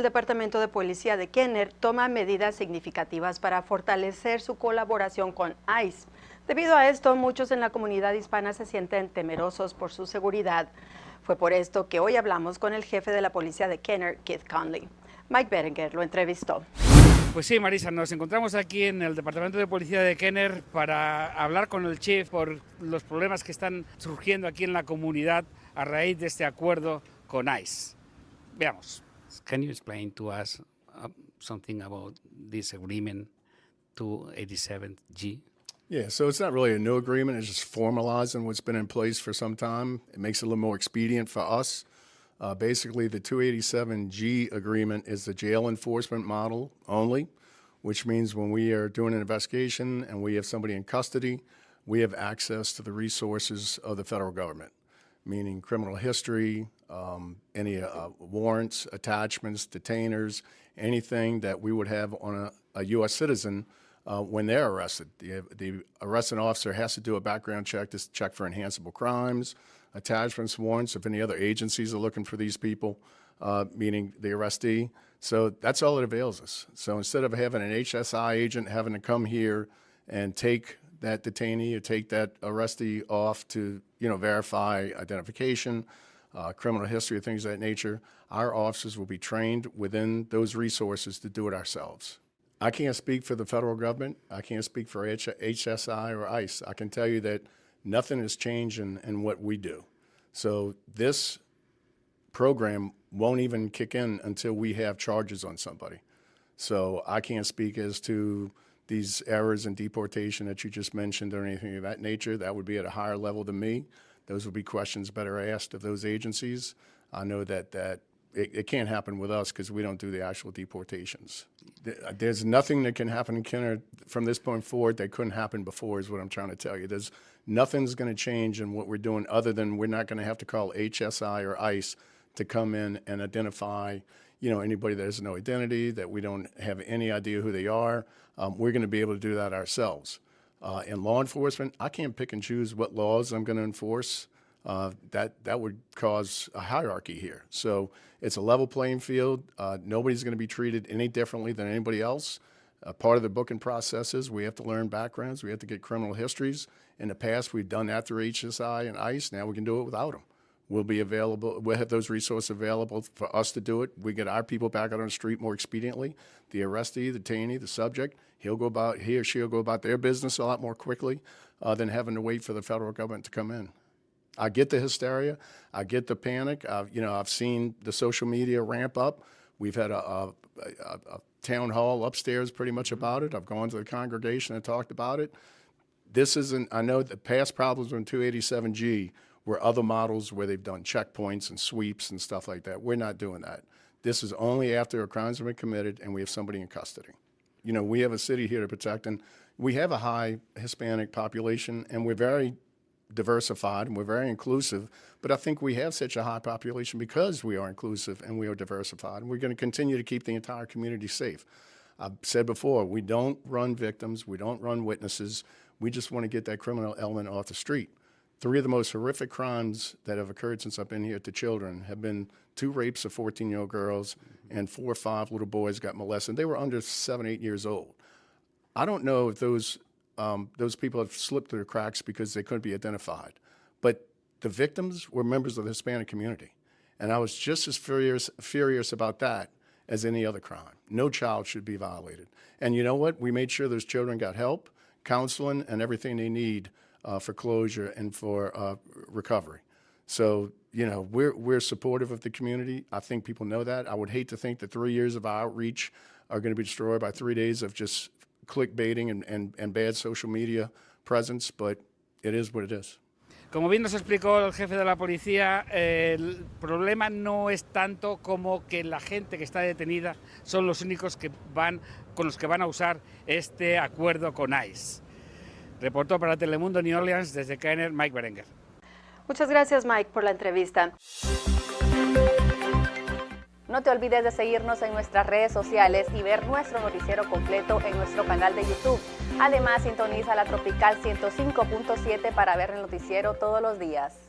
El Departamento de Policía de Kenner toma medidas significativas para fortalecer su colaboración con ICE. Debido a esto, muchos en la comunidad hispana se sienten temerosos por su seguridad. Fue por esto que hoy hablamos con el jefe de la policía de Kenner, Keith Conley. Mike Berenguer lo entrevistó. Pues sí, Marisa, nos encontramos aquí en el Departamento de Policía de Kenner para hablar con el chief por los problemas que están surgiendo aquí en la comunidad a raíz de este acuerdo con ICE. Veamos. Can you explain to us something about this agreement 287G? Yeah, so it's not really a new agreement. It's just formalizing what's been in place for some time. It makes it a little more expedient for us. Basically, the 287G agreement is the jail enforcement model only, which means when we are doing an investigation and we have somebody in custody, we have access to the resources of the federal government, meaning criminal history, any warrants, attachments, detainers, anything that we would have on a U.S. citizen when they're arrested. The arresting officer has to do a background check to check for enhanceable crimes, attachments, warrants, if any other agencies are looking for these people, meaning the arrestee. So that's all it avails us. So instead of having an HSI agent having to come here and take that detainee or take that arrestee off to, verify identification, criminal history, things of that nature, our officers will be trained within those resources to do it ourselves. I can't speak for the federal government. I can't speak for HSI or ICE. I can tell you that nothing has changed in what we do. So this program won't even kick in until we have charges on somebody. So I can't speak as to these errors in deportation that you just mentioned or anything of that nature. That would be at a higher level than me. Those would be questions better asked of those agencies. I know that it can't happen with us because we don't do the actual deportations. There's nothing that can happen in Kenner from this point forward that couldn't happen before is what I'm trying to tell you. Nothing's going to change in what we're doing other than we're not going to have to call HSI or ICE to come in and identify, anybody that has no identity, that we don't have any idea who they are. We're going to be able to do that ourselves. In law enforcement, I can't pick and choose what laws I'm going to enforce. That would cause a hierarchy here. So it's a level playing field. Nobody's going to be treated any differently than anybody else. Part of the booking process is we have to learn backgrounds. We have to get criminal histories. In the past, we've done that through HSI and ICE. Now we can do it without them. We'll be available. We'll have those resources available for us to do it. We get our people back out on the street more expediently. The arrestee, the detainee, the subject, he or she will go about their business a lot more quickly than having to wait for the federal government to come in. I get the hysteria. I get the panic. I've seen the social media ramp up. We've had a town hall upstairs pretty much about it. I've gone to the congregation and talked about it. I know the past problems with 287G were other models where they've done checkpoints and sweeps and stuff like that. We're not doing that. This is only after a crime's been committed and we have somebody in custody. We have a city here to protect, and we have a high Hispanic population, and we're very diversified and we're very inclusive, but I think we have such a high population because we are inclusive and we are diversified, and we're going to continue to keep the entire community safe. I've said before, we don't run victims, we don't run witnesses, we just want to get that criminal element off the street. 3 of the most horrific crimes that have occurred since I've been here to children have been 2 rapes of 14-year-old girls and 4 or 5 little boys got molested. They were under 7, 8 years old. I don't know if those people have slipped through the cracks because they couldn't be identified. But the victims were members of the Hispanic community. And I was just as furious about that as any other crime. No child should be violated. And you know what? We made sure those children got help, counseling, and everything they need for closure and for recovery. So, we're supportive of the community. I think people know that. I would hate to think that 3 years of our outreach are going to be destroyed by 3 days of just clickbaiting and bad social media presence, but it is what it is. Como bien nos explicó el jefe de la policía, el problema no es tanto como que la gente que está detenida son los únicos con los que van a usar este acuerdo con ICE. Reportó para Telemundo New Orleans desde Kenner, Mike Berenguer. Muchas gracias, Mike, por la entrevista. No te olvides de seguirnos en nuestras redes sociales y ver nuestro noticiero completo en nuestro canal de YouTube. Además, sintoniza la Tropical 105.7 para ver el noticiero todos los días.